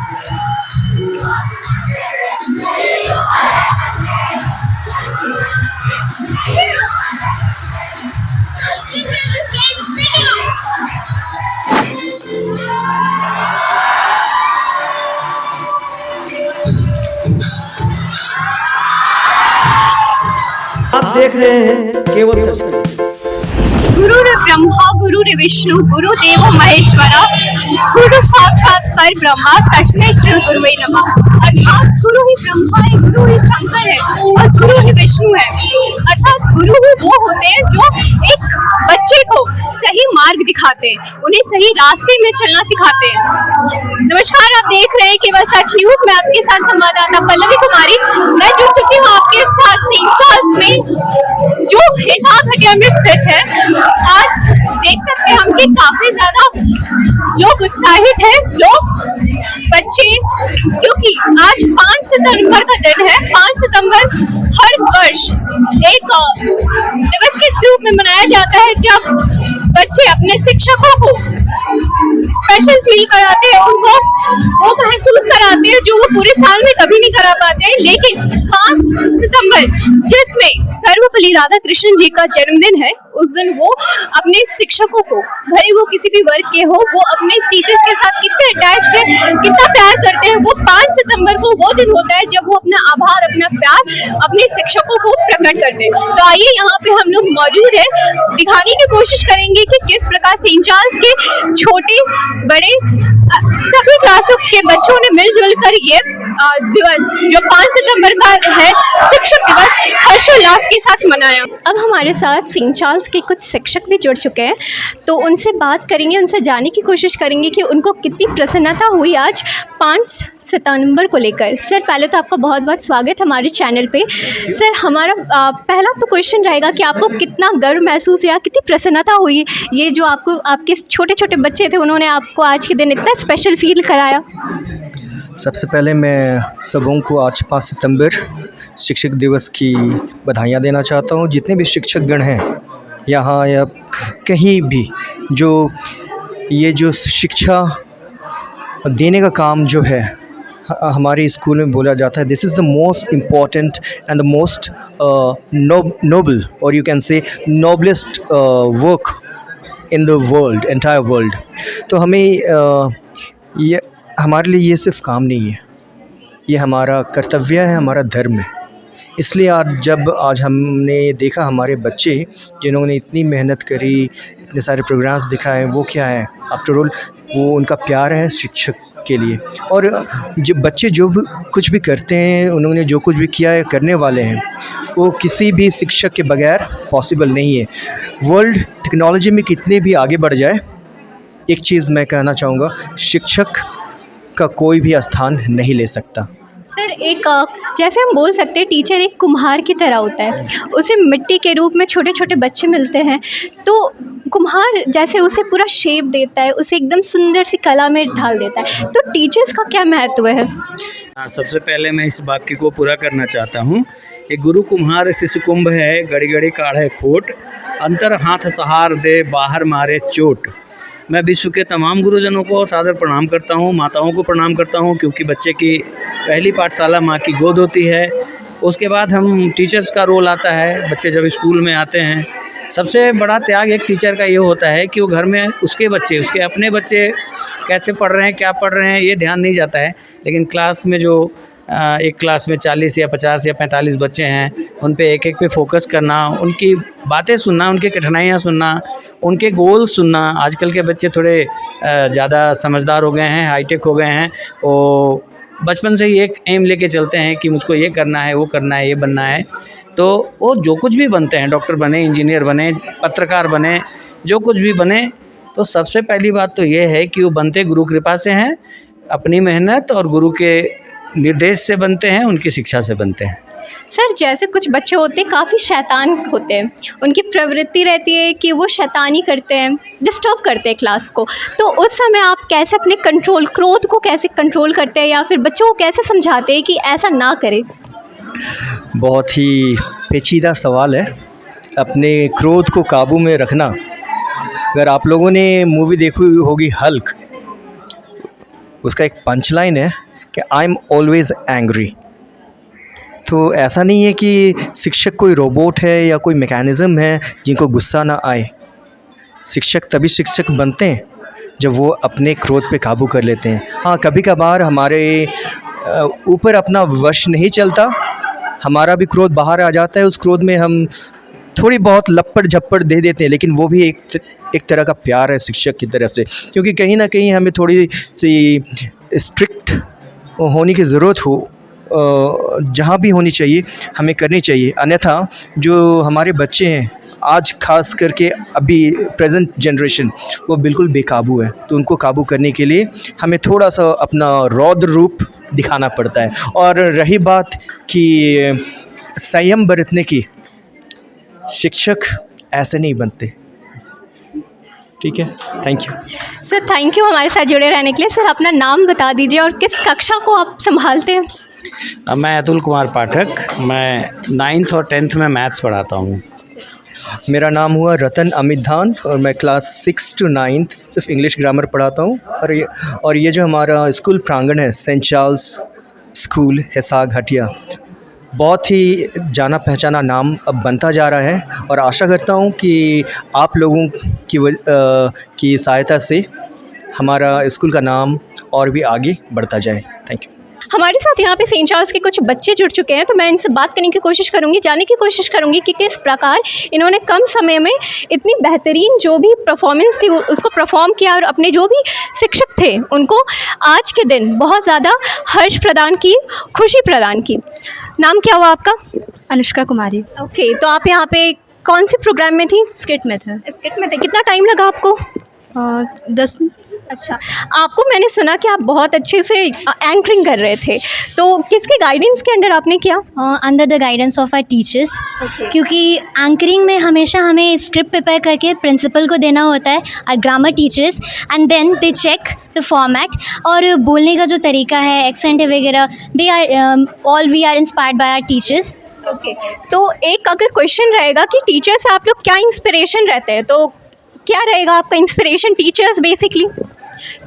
आप देख रहे हैं केवल सच। गुरु ब्रह्मा गुरु विष्णु गुरु देवो महेश्वरा गुरु साक्षात पर ब्रह्मा तस्मै श्री गुरुवे नमः। अर्थात गुरु ही ब्रह्मा है, गुरु ही शंकर है और गुरु ही विष्णु है। अर्थात गुरु ही वो होते हैं जो एक बच्चे को सही मार्ग दिखाते हैं, उन्हें सही रास्ते में चलना सिखाते हैं। नमस्कार, आप देख रहे हैं केवल सच न्यूज में आपके साथ संवाददाता पल्लवी कुमारी। मैं जुड़ चुकी हूँ आपके साथ सेंट चार्ल्स में जो हिसार हटिया में स्थित है। आज देख सकते हैं हम कि काफी ज्यादा लोग उत्साहित हैं, लोग बच्चे, क्योंकि आज 5 सितंबर का दिन है। 5 सितंबर हर वर्ष एक दिवस के रूप में मनाया जाता है जब बच्चे अपने शिक्षकों को स्पेशल फील कराते हैं, उनको वो महसूस कराते हैं जो वो पूरे साल में कभी नहीं करा पाते हैं। लेकिन 5 सितंबर जिसमें सर्वपल्ली राधाकृष्णन जी का जन्मदिन है, उस दिन वो अपने शिक्षकों को, भले वो किसी भी वर्ग के हो, वो अपने टीचर्स के साथ कितने अटैच्ड है, कितना प्यार करते हैं। वो 5 सितंबर को वो दिन होता है जब वो अपना आभार, अपना प्यार अपने शिक्षकों को प्रकट करते हैं। तो आइए यहाँ पे हम लोग मौजूद है, दिखाने की कोशिश करेंगे कि किस प्रकार सेंट चार्ल्स के छोटे बड़े सभी क्लासों के बच्चों ने मिलजुल कर ये दिवस जो 5 सितंबर का है, शिक्षक दिवस, हर्षोल्लास के साथ मनाया। अब हमारे साथ सेंट चार्ल्स के कुछ शिक्षक भी जुड़ चुके हैं, तो उनसे बात करेंगे, उनसे जानने की कोशिश करेंगे कि उनको कितनी प्रसन्नता हुई आज 5 सितंबर को लेकर। सर, पहले तो आपका बहुत बहुत स्वागत हमारे चैनल पे। सर, हमारा पहला तो क्वेश्चन रहेगा कि आपको कितना गर्व महसूस हुआ, कितनी प्रसन्नता हुई, ये जो आपको आपके छोटे छोटे बच्चे थे उन्होंने आपको आज के दिन इतना स्पेशल फील कराया। सबसे पहले मैं सबों को आज 5 सितंबर शिक्षक दिवस की बधाइयाँ देना चाहता हूँ। जितने भी शिक्षकगण हैं यहाँ या कहीं भी, जो ये जो शिक्षा देने का काम जो है हमारे स्कूल में बोला जाता है, this is the most important and the most noble और you can say noblest work in the world, entire world. तो हमें ये हमारे लिए ये सिर्फ काम नहीं है, ये हमारा कर्तव्य है, हमारा धर्म है। इसलिए आज हमने देखा हमारे बच्चे जिन्होंने इतनी मेहनत करी, इतने सारे प्रोग्राम्स दिखाए, वो क्या है, आफ्टर ऑल वो उनका प्यार है शिक्षक के लिए। और जो बच्चे जो भी कुछ भी करते हैं, उन्होंने जो कुछ भी किया है, करने वाले हैं, वो किसी भी शिक्षक के बगैर पॉसिबल नहीं है। वर्ल्ड टेक्नोलॉजी में कितने भी आगे बढ़ जाए, एक चीज़ मैं कहना चाहूँगा, शिक्षक का कोई भी स्थान नहीं ले सकता। सर, एक जैसे हम बोल सकते हैं टीचर एक कुम्हार की तरह होता है, उसे मिट्टी के रूप में छोटे छोटे बच्चे मिलते हैं, तो कुम्हार जैसे उसे पूरा शेप देता है, उसे एकदम सुंदर सी कला में ढाल देता है। तो टीचर्स का क्या महत्व है? सबसे पहले मैं इस वाक्य को पूरा करना चाहता हूँ। एक गुरु कुम्हार शिष्य कुंभ है, गड़ी गड़ी काढ़े खोट, अंतर हाथ सहार दे बाहर मारे चोट। मैं विश्व के तमाम गुरुजनों को सादर प्रणाम करता हूँ, माताओं को प्रणाम करता हूँ, क्योंकि बच्चे की पहली पाठशाला माँ की गोद होती है। उसके बाद हम टीचर्स का रोल आता है। बच्चे जब स्कूल में आते हैं, सबसे बड़ा त्याग एक टीचर का ये होता है कि वो घर में उसके बच्चे, उसके अपने बच्चे कैसे पढ़ रहे हैं, क्या पढ़ रहे हैं, ये ध्यान नहीं जाता है। लेकिन क्लास में जो एक क्लास में 40 या 50 या 45 बच्चे हैं, उन पे एक एक पे फोकस करना, उनकी बातें सुनना, उनकी कठिनाइयाँ सुनना, उनके गोल सुनना। आजकल के बच्चे थोड़े ज़्यादा समझदार हो गए हैं, हाईटेक हो गए हैं। वो बचपन से ही एक एम लेके चलते हैं कि मुझको ये करना है, वो करना है, ये बनना है। तो वो जो कुछ भी बनते हैं, डॉक्टर बने, इंजीनियर बने, पत्रकार बने, जो कुछ भी बने, तो सबसे पहली बात तो ये है कि वो बनते गुरु कृपा से हैं, अपनी मेहनत और गुरु के निर्देश से बनते हैं, उनकी शिक्षा से बनते हैं। सर, जैसे कुछ बच्चे होते हैं काफ़ी शैतान होते हैं, उनकी प्रवृत्ति रहती है कि वो शैतानी करते हैं, डिस्टर्ब करते हैं क्लास को, तो उस समय आप कैसे अपने क्रोध को कैसे कंट्रोल करते हैं, या फिर बच्चों को कैसे समझाते हैं कि ऐसा ना करें? बहुत ही पेचीदा सवाल है, अपने क्रोध को काबू में रखना। अगर आप लोगों ने मूवी देखी होगी हल्क, उसका एक पंच लाइन है कि आई एम ऑलवेज़ एंग्री। तो ऐसा नहीं है कि शिक्षक कोई रोबोट है या कोई मैकेनिज़्म है जिनको गुस्सा ना आए। शिक्षक तभी शिक्षक बनते हैं जब वो अपने क्रोध पे काबू कर लेते हैं। हाँ, कभी कभार हमारे ऊपर अपना वश नहीं चलता, हमारा भी क्रोध बाहर आ जाता है। उस क्रोध में हम थोड़ी बहुत लपड़ झप्पड़ दे देते हैं, लेकिन वो भी एक तरह का प्यार है शिक्षक की तरफ से, क्योंकि कहीं ना कहीं हमें थोड़ी सी स्ट्रिक्ट होने की ज़रूरत हो, जहाँ भी होनी चाहिए हमें करनी चाहिए। अन्यथा जो हमारे बच्चे हैं आज खास करके अभी प्रेजेंट जनरेशन, वो बिल्कुल बेकाबू है। तो उनको काबू करने के लिए हमें थोड़ा सा अपना रौद्र रूप दिखाना पड़ता है। और रही बात कि संयम बरतने की, शिक्षक ऐसे नहीं बनते। ठीक है, thank you sir. Thank you हमारे साथ जुड़े रहने के लिए। सर अपना नाम बता दीजिए और किस कक्षा को आप संभालते हैं? मैं अतुल कुमार पाठक, मैं 9th और 10th में मैथ्स पढ़ाता हूँ। मेरा नाम हुआ रतन अमित धान और मैं क्लास 6 to 9 सिर्फ इंग्लिश ग्रामर पढ़ाता हूँ। और ये जो हमारा स्कूल प्रांगण है, saint Charles school Hisar Hatia, बहुत ही जाना पहचाना नाम अब बनता जा रहा है। और आशा करता हूँ कि आप लोगों की सहायता से हमारा स्कूल का नाम और भी आगे बढ़ता जाए। Thank you. हमारे साथ यहाँ पे सेंट चार्ल्स के कुछ बच्चे जुड़ चुके हैं, तो मैं इनसे बात करने की कोशिश करूँगी, जानने की कोशिश करूँगी कि किस प्रकार इन्होंने कम समय में इतनी बेहतरीन जो भी परफॉर्मेंस थी उसको परफॉर्म किया और अपने जो भी शिक्षक थे उनको आज के दिन बहुत ज़्यादा हर्ष प्रदान की, खुशी प्रदान की। नाम क्या हुआ आपका? अनुष्का कुमारी। ओके, तो आप यहाँ पे कौन से प्रोग्राम में थी? स्किट में था। स्किट में थे। कितना टाइम लगा आपको? 10। अच्छा, आपको मैंने सुना कि आप बहुत अच्छे से एंकरिंग कर रहे थे, तो किसके गाइडेंस के अंडर आपने किया? Under the guidance of our teachers, क्योंकि एंकरिंग में हमेशा हमें स्क्रिप्ट प्रिपेयर करके प्रिंसिपल को देना होता है, और grammar teachers, and then they check the format और बोलने का जो तरीका है, एक्सेंट है वगैरह, they are all we are inspired by our teachers. Okay, तो एक अगर क्वेश्चन रहेगा कि टीचर से आप लोग क्या इंस्पिरेशन रहते हैं, तो क्या रहेगा आपका इंस्पिरेशन? टीचर्स बेसिकली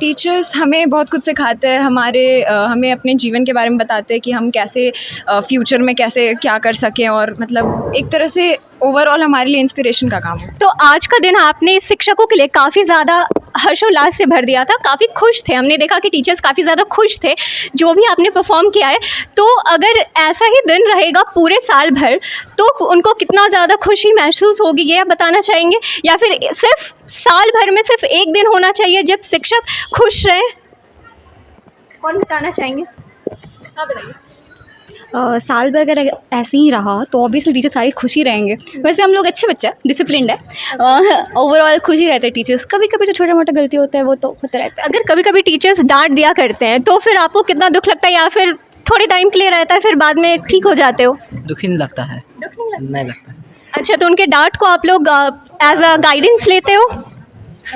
टीचर्स हमें बहुत कुछ सिखाते हैं, हमें अपने जीवन के बारे में बताते हैं कि हम कैसे फ्यूचर में कैसे क्या कर सकें, और मतलब एक तरह से ओवरऑल हमारे लिए इंस्पिरेशन का काम है। तो आज का दिन आपने शिक्षकों के लिए काफ़ी ज़्यादा हर्षोल्लास से भर दिया था, काफ़ी खुश थे। हमने देखा कि टीचर्स काफ़ी ज़्यादा खुश थे जो भी आपने परफॉर्म किया है। तो अगर ऐसा ही दिन रहेगा पूरे साल भर तो उनको कितना ज़्यादा खुशी महसूस होगी, ये आप बताना चाहेंगे? या फिर सिर्फ साल भर में सिर्फ एक दिन होना चाहिए जब शिक्षक खुश रहें? कौन बताना चाहेंगे? आप बताइए। साल भर अगर ऐसे ही रहा तो ऑब्वियसली टीचर सारी खुशी रहेंगे। वैसे हम लोग अच्छे बच्चे हैं, डिसिप्लिन्ड है, ओवरऑल खुशी रहते हैं टीचर्स। कभी कभी जो छोटा मोटा गलती होता है वो तो होता रहता है। अगर कभी कभी टीचर्स डांट दिया करते हैं तो फिर आपको कितना दुख लगता है, या फिर थोड़े टाइम के लिए रहता है फिर बाद में ठीक हो जाते हो? दुख ही नहीं लगता है। नहीं लगता। अच्छा, तो उनके डांट को आप लोग एज अ गाइडेंस लेते हो?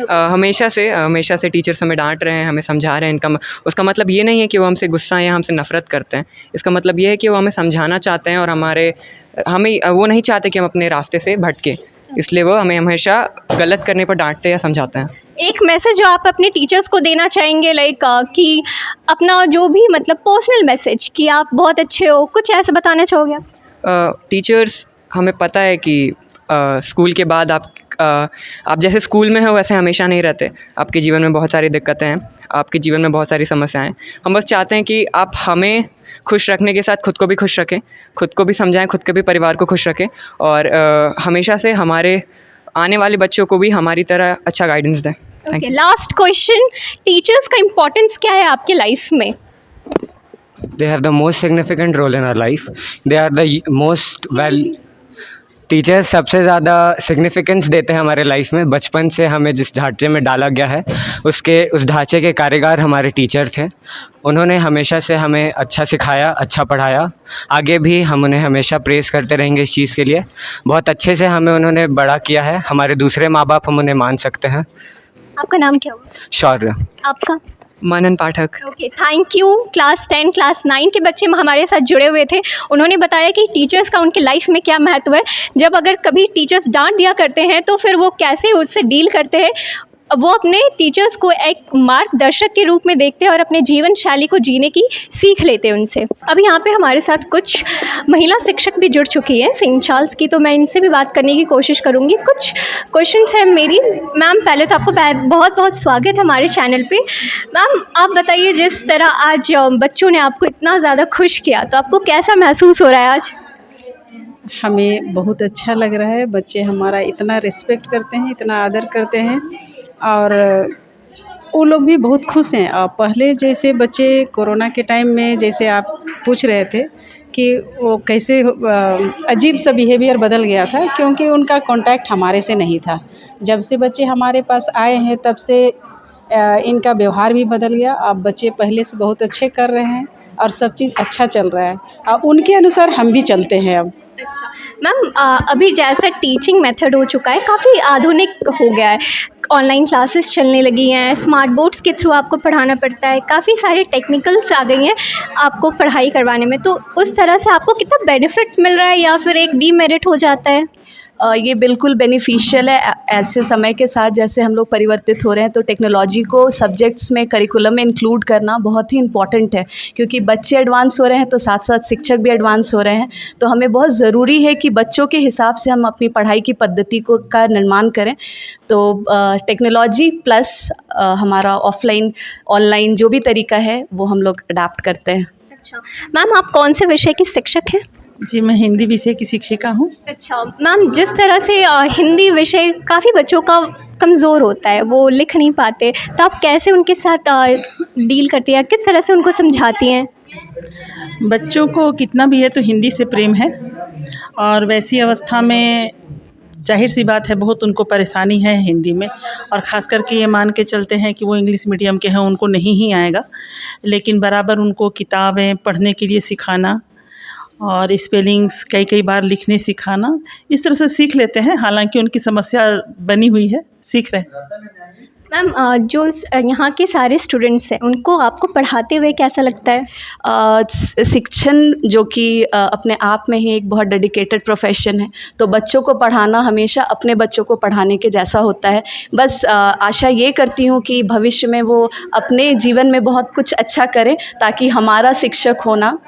हमेशा से टीचर्स हमें डांट रहे हैं, हमें समझा रहे हैं, उसका मतलब ये नहीं है कि वो हमसे गुस्सा हैं या हमसे नफ़रत करते हैं। इसका मतलब ये है कि वो हमें समझाना चाहते हैं और हमें वो नहीं चाहते कि हम अपने रास्ते से भटके, इसलिए वो हमें हमेशा गलत करने पर डांटते हैं या समझाते हैं। एक मैसेज जो आप अपने टीचर्स को देना चाहेंगे, लाइक कि अपना जो भी मतलब पर्सनल मैसेज कि आप बहुत अच्छे हो, कुछ ऐसा बताना चाहोगे आप? टीचर्स, हमें पता है कि स्कूल के बाद आप जैसे स्कूल में हो वैसे हमेशा नहीं रहते। आपके जीवन में बहुत सारी दिक्कतें हैं, आपके जीवन में बहुत सारी समस्याएं हैं। हम बस चाहते हैं कि आप हमें खुश रखने के साथ खुद को भी खुश रखें, खुद को भी समझाएं, खुद के भी परिवार को खुश रखें, और हमेशा से हमारे आने वाले बच्चों को भी हमारी तरह अच्छा गाइडेंस दें। ओके, लास्ट क्वेश्चन, टीचर्स का इम्पोर्टेंस क्या है आपके लाइफ में? They have the most significant role in our life. They are the most teachers सबसे ज़्यादा सिग्निफिकेंस देते हैं हमारे लाइफ में। बचपन से हमें जिस ढांचे में डाला गया है उस ढांचे के कारीगर हमारे टीचर थे। उन्होंने हमेशा से हमें अच्छा सिखाया, अच्छा पढ़ाया। आगे भी हम उन्हें हमेशा प्रेज़ करते रहेंगे इस चीज़ के लिए। बहुत अच्छे से हमें उन्होंने बड़ा किया है। हमारे दूसरे माँ बाप हम उन्हें मान सकते हैं। आपका नाम क्या हुआ? शौर्य। आपका? Manan Pathak. Okay, thank you. Class 10, class 9 के बच्चे हमारे साथ जुड़े हुए थे। उन्होंने बताया कि टीचर्स का उनके लाइफ में क्या महत्व है, जब अगर कभी टीचर्स डांट दिया करते हैं तो फिर वो कैसे उससे डील करते हैं। वो अपने टीचर्स को एक मार्गदर्शक के रूप में देखते हैं और अपने जीवन शैली को जीने की सीख लेते हैं उनसे। अब यहाँ पे हमारे साथ कुछ महिला शिक्षक भी जुड़ चुकी हैं सेंट चार्ल्स की, तो मैं इनसे भी बात करने की कोशिश करूँगी। कुछ क्वेश्चंस हैं मेरी। मैम, पहले तो आपको बहुत बहुत स्वागत है हमारे चैनल पे। मैम, आप बताइए, जिस तरह आज बच्चों ने आपको इतना ज़्यादा खुश किया, तो आपको कैसा महसूस हो रहा है आज? हमें बहुत अच्छा लग रहा है। बच्चे हमारा इतना रिस्पेक्ट करते हैं, इतना आदर करते हैं, और वो लोग भी बहुत खुश हैं। और पहले जैसे बच्चे कोरोना के टाइम में, जैसे आप पूछ रहे थे कि वो कैसे अजीब सा बिहेवियर बदल गया था, क्योंकि उनका कांटेक्ट हमारे से नहीं था। जब से बच्चे हमारे पास आए हैं तब से इनका व्यवहार भी बदल गया। अब बच्चे पहले से बहुत अच्छे कर रहे हैं और सब चीज़ अच्छा चल रहा है, और उनके अनुसार हम भी चलते हैं अब। मैम, अभी जैसा टीचिंग मेथड हो चुका है, काफ़ी आधुनिक हो गया है। ऑनलाइन क्लासेस चलने लगी हैं, स्मार्ट बोर्ड्स के थ्रू आपको पढ़ाना पड़ता है, काफ़ी सारे टेक्निकल्स आ गई हैं आपको पढ़ाई करवाने में। तो उस तरह से आपको कितना बेनिफिट मिल रहा है या फिर एक डीमेरिट हो जाता है? ये बिल्कुल बेनिफिशियल है। ऐसे समय के साथ जैसे हम लोग परिवर्तित हो रहे हैं, तो टेक्नोलॉजी को सब्जेक्ट्स में, करिकुलम में इंक्लूड करना बहुत ही इम्पॉर्टेंट है, क्योंकि बच्चे एडवांस हो रहे हैं तो साथ साथ शिक्षक भी एडवांस हो रहे हैं। तो हमें बहुत ज़रूरी है कि बच्चों के हिसाब से हम अपनी पढ़ाई की पद्धति को का निर्माण करें। तो टेक्नोलॉजी प्लस हमारा ऑफलाइन ऑनलाइन जो भी तरीका है वो हम लोग अडाप्ट करते हैं। अच्छा मैम, आप कौन से विषय की शिक्षक हैं? जी, मैं हिंदी विषय की शिक्षिका हूँ। अच्छा मैम, जिस तरह से हिंदी विषय काफ़ी बच्चों का कमज़ोर होता है, वो लिख नहीं पाते, तो आप कैसे उनके साथ डील करती हैं, किस तरह से उनको समझाती हैं? बच्चों को कितना भी है तो हिंदी से प्रेम है, और वैसी अवस्था में जाहिर सी बात है बहुत उनको परेशानी है हिंदी में, और ख़ास करके ये मान के चलते हैं कि वो इंग्लिश मीडियम के हैं, उनको नहीं ही आएगा, लेकिन बराबर उनको किताबें पढ़ने के लिए सिखाना और स्पेलिंग्स कई बार लिखने सिखाना, इस तरह से सीख लेते हैं। हालांकि उनकी समस्या बनी हुई है, सीख रहे हैं। मैम, जो यहाँ के सारे स्टूडेंट्स हैं, उनको आपको पढ़ाते हुए कैसा लगता है? शिक्षण जो कि अपने आप में ही एक बहुत डेडिकेटेड प्रोफेशन है, तो बच्चों को पढ़ाना हमेशा अपने बच्चों को पढ़ाने के जैसा होता है। बस आशा ये करती हूँ कि भविष्य में वो अपने जीवन में बहुत कुछ अच्छा करें, ताकि हमारा शिक्षक होना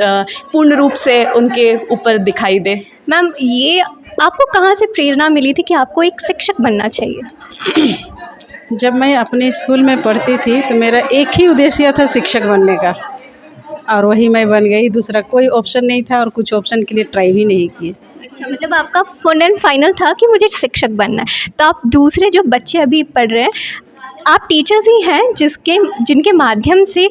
पूर्ण रूप से उनके ऊपर दिखाई दे। मैम, ये आपको कहाँ से प्रेरणा मिली थी कि आपको एक शिक्षक बनना चाहिए? जब मैं अपने स्कूल में पढ़ती थी तो मेरा एक ही उद्देश्य था शिक्षक बनने का, और वही मैं बन गई। दूसरा कोई ऑप्शन नहीं था, और कुछ ऑप्शन के लिए ट्राई भी नहीं किए। अच्छा, मतलब आपका फुल एंड फाइनल था कि मुझे शिक्षक बनना है। तो आप दूसरे जो बच्चे अभी पढ़ रहे हैं, आप टीचर्स ही हैं जिनके माध्यम से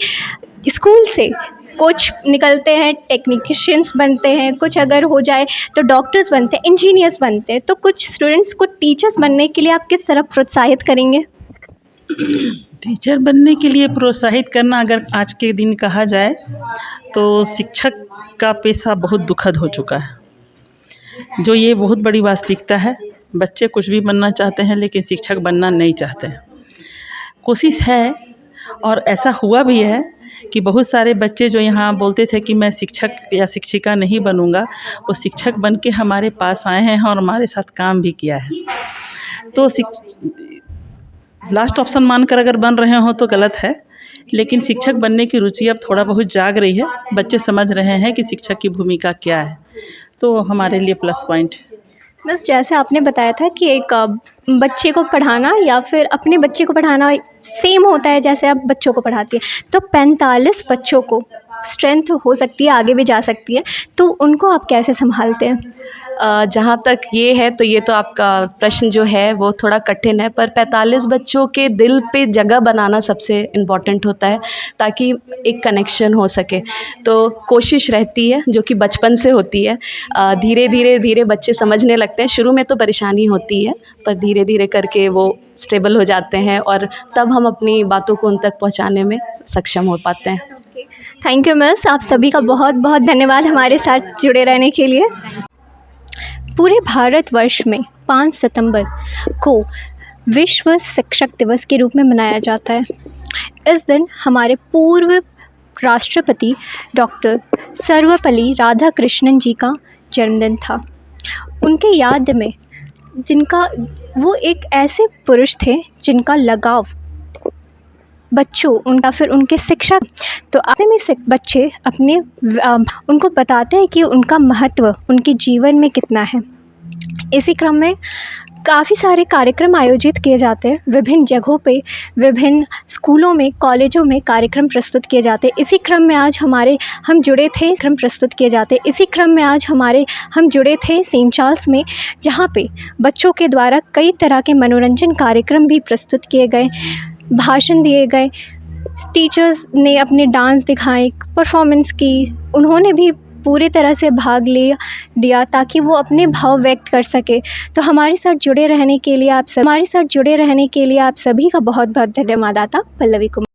स्कूल से कुछ निकलते हैं, टेक्नीशियंस बनते हैं, कुछ अगर हो जाए तो डॉक्टर्स बनते हैं, इंजीनियर्स बनते हैं। तो कुछ स्टूडेंट्स को टीचर्स बनने के लिए आप किस तरह प्रोत्साहित करेंगे? टीचर बनने के लिए प्रोत्साहित करना अगर आज के दिन कहा जाए तो शिक्षक का पेशा बहुत दुखद हो चुका है, जो ये बहुत बड़ी वास्तविकता है। बच्चे कुछ भी बनना चाहते हैं, लेकिन शिक्षक बनना नहीं चाहते हैं। कोशिश है, और ऐसा हुआ भी है कि बहुत सारे बच्चे जो यहाँ बोलते थे कि मैं शिक्षक या शिक्षिका नहीं बनूँगा, वो शिक्षक बन के हमारे पास आए हैं और हमारे साथ काम भी किया है। तो लास्ट ऑप्शन मानकर अगर बन रहे हो तो गलत है, लेकिन शिक्षक बनने की रुचि अब थोड़ा बहुत जाग रही है। बच्चे समझ रहे हैं कि शिक्षक की भूमिका क्या है, तो हमारे लिए प्लस पॉइंट। बस जैसे आपने बताया था कि एक बच्चे को पढ़ाना या फिर अपने बच्चे को पढ़ाना सेम होता है जैसे आप बच्चों को पढ़ाती हैं, तो 45 बच्चों को स्ट्रेंथ हो सकती है, आगे भी जा सकती है, तो उनको आप कैसे संभालते हैं? जहाँ तक ये है तो ये तो आपका प्रश्न जो है वो थोड़ा कठिन है, पर 45 बच्चों के दिल पे जगह बनाना सबसे इम्पॉर्टेंट होता है, ताकि एक कनेक्शन हो सके। तो कोशिश रहती है, जो कि बचपन से होती है। धीरे धीरे बच्चे समझने लगते हैं। शुरू में तो परेशानी होती है, पर धीरे धीरे करके वो स्टेबल हो जाते हैं, और तब हम अपनी बातों को उन तक पहुँचाने में सक्षम हो पाते हैं। थैंक यू मिस, आप सभी का बहुत बहुत धन्यवाद हमारे साथ जुड़े रहने के लिए। पूरे भारतवर्ष में 5 सितंबर को विश्व शिक्षक दिवस के रूप में मनाया जाता है। इस दिन हमारे पूर्व राष्ट्रपति डॉक्टर सर्वपल्ली राधाकृष्णन जी का जन्मदिन था। उनके याद में जिनका वो एक ऐसे पुरुष थे जिनका लगाव बच्चों उनका फिर उनके शिक्षक तो आते में बच्चे अपने उनको बताते हैं कि उनका महत्व उनके जीवन में कितना है। इसी क्रम में काफ़ी सारे कार्यक्रम आयोजित किए जाते हैं विभिन्न जगहों पे, विभिन्न स्कूलों में, कॉलेजों में कार्यक्रम प्रस्तुत किए जाते हैं। इसी क्रम में आज हम जुड़े थे सेंट चार्ल्स में, जहाँ पे बच्चों के द्वारा कई तरह के मनोरंजन कार्यक्रम भी प्रस्तुत किए गए, भाषण दिए गए, टीचर्स ने अपने डांस दिखाए, परफॉर्मेंस की, उन्होंने भी पूरी तरह से भाग दिया ताकि वो अपने भाव व्यक्त कर सके। तो हमारे साथ जुड़े रहने के लिए आप सभी का बहुत बहुत धन्यवाद। आता पल्लवी कुमार।